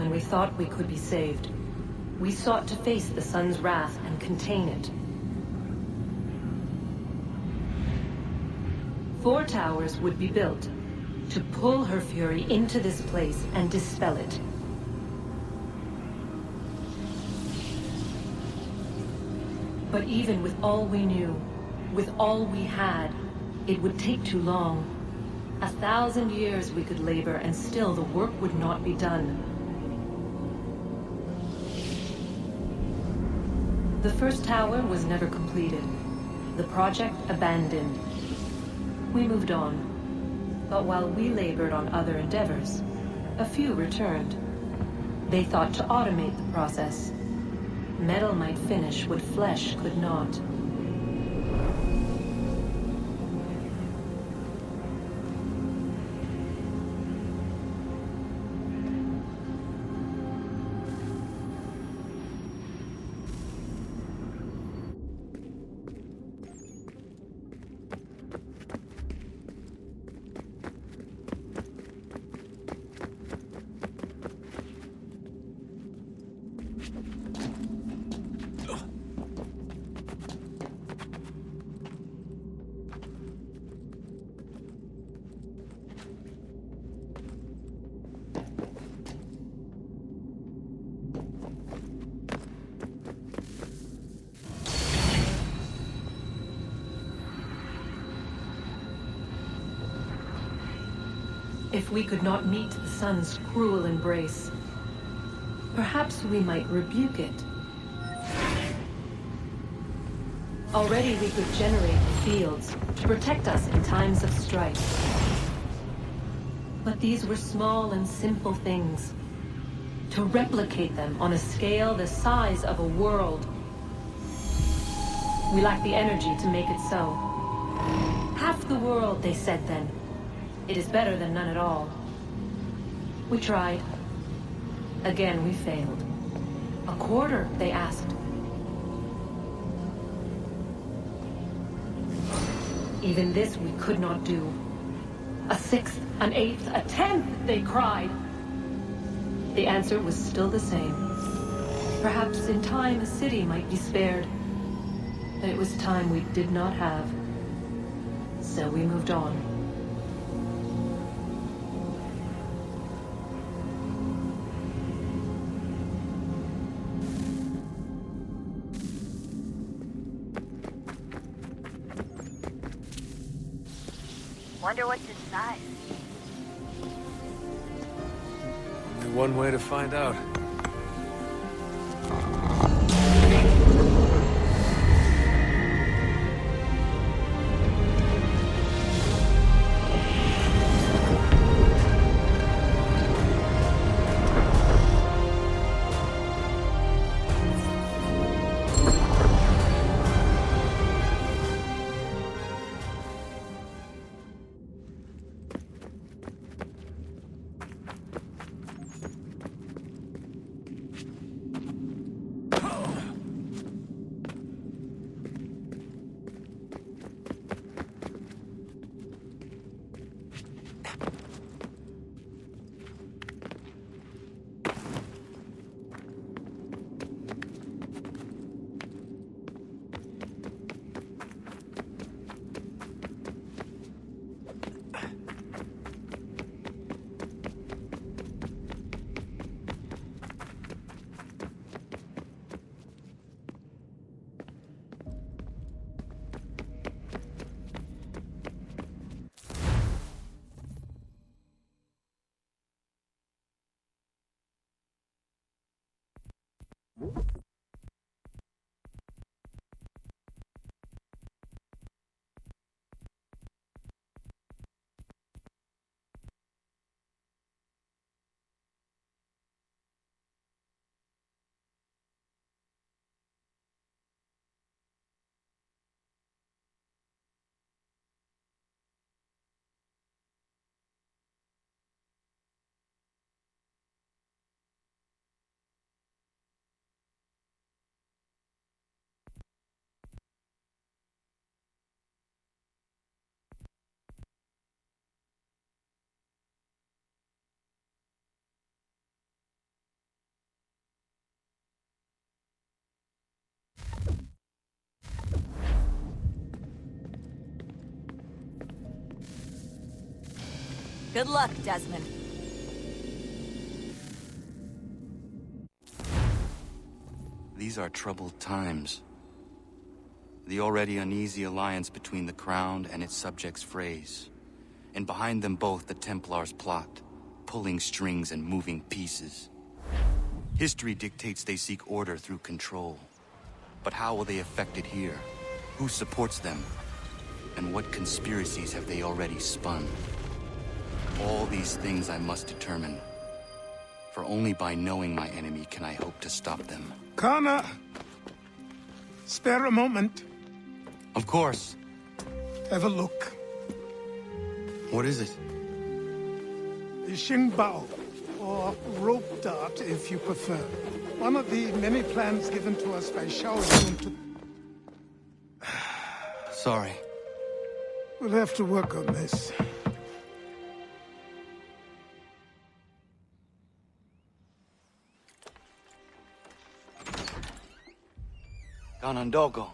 when we thought we could be saved. We sought to face the sun's wrath and contain it. 4 towers would be built to pull her fury into this place and dispel it. But even with all we knew, with all we had, it would take too long. 1,000 years we could labor, and still the work would not be done. The first tower was never completed. The project abandoned. We moved on. But while we labored on other endeavors, a few returned. They thought to automate the process. Metal might finish what flesh could not. If we could not meet the sun's cruel embrace, perhaps we might rebuke it. Already we could generate fields to protect us in times of strife. But these were small and simple things. To replicate them on a scale the size of a world, we lack the energy to make it so. Half the world, they said then. It is better than none at all. We tried. Again, we failed. A quarter, they asked. Even this we could not do. A sixth, an eighth, a tenth, they cried. The answer was still the same. Perhaps in time a city might be spared. But it was time we did not have. So we moved on. Wonder what's inside. Only one way to find out. Good luck, Desmond. These are troubled times. The already uneasy alliance between the Crown and its subjects frays. And behind them both the Templars plot, pulling strings and moving pieces. History dictates they seek order through control. But how will they affect it here? Who supports them? And what conspiracies have they already spun? All these things I must determine. For only by knowing my enemy can I hope to stop them. Connor! Spare a moment. Of course. Have a look. What is it? The Xingbao, or rope dart if you prefer. One of the many plans given to us by Xiao Yun to... Sorry. We'll have to work on this. Ganondogo,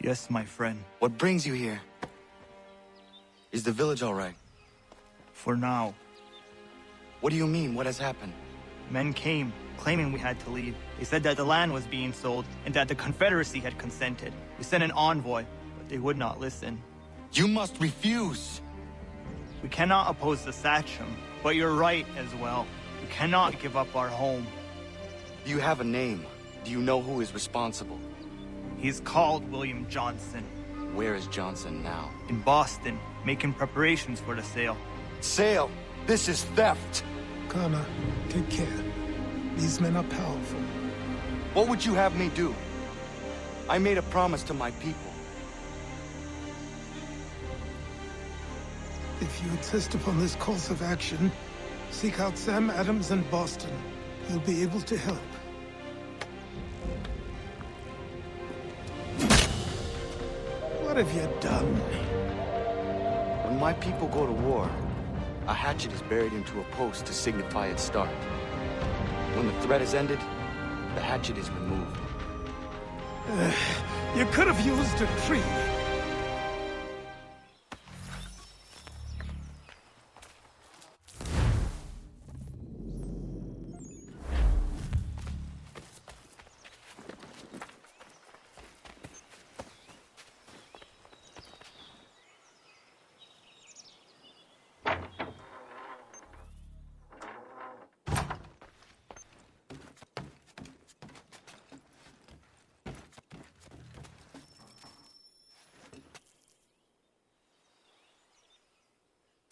Yes, my friend. what brings you here? Is the village all right? For now. What do you mean? What has happened? Men came, claiming we had to leave. They said that the land was being sold, and that the Confederacy had consented. We sent an envoy, but they would not listen. You must refuse! We cannot oppose the Sachem, but you're right as well. We cannot give up our home. Do you have a name? Do you know who is responsible? He's called William Johnson. Where is Johnson now? In Boston, making preparations for the sale. Sale! This is theft! Connor, take care. These men are powerful. What would you have me do? I made a promise to my people. If you insist upon this course of action, seek out Sam Adams in Boston. He'll be able to help. What have you done? When my people go to war, a hatchet is buried into a post to signify its start. When the threat is ended, the hatchet is removed. You could have used a tree.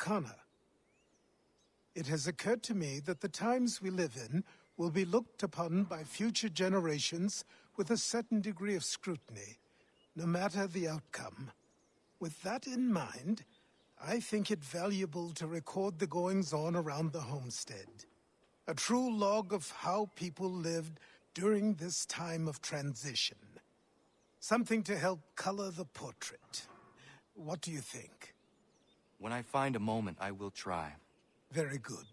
Connor, it has occurred to me that the times we live in will be looked upon by future generations with a certain degree of scrutiny, no matter the outcome. With that in mind, I think it valuable to record the goings-on around the homestead. A true log of how people lived during this time of transition. Something to help color the portrait. What do you think? When I find a moment, I will try. Very good.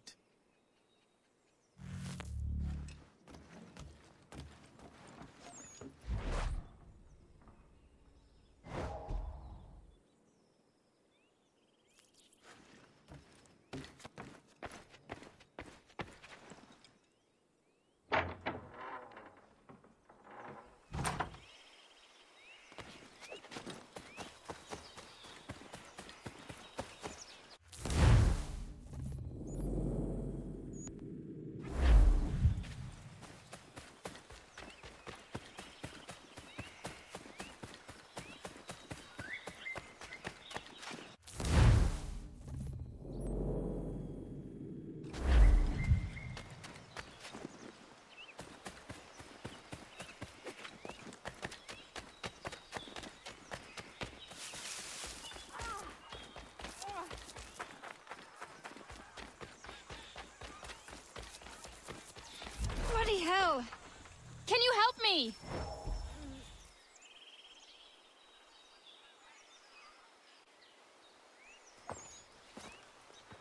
Bloody hell! Can you help me?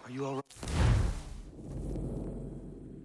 Are you all right?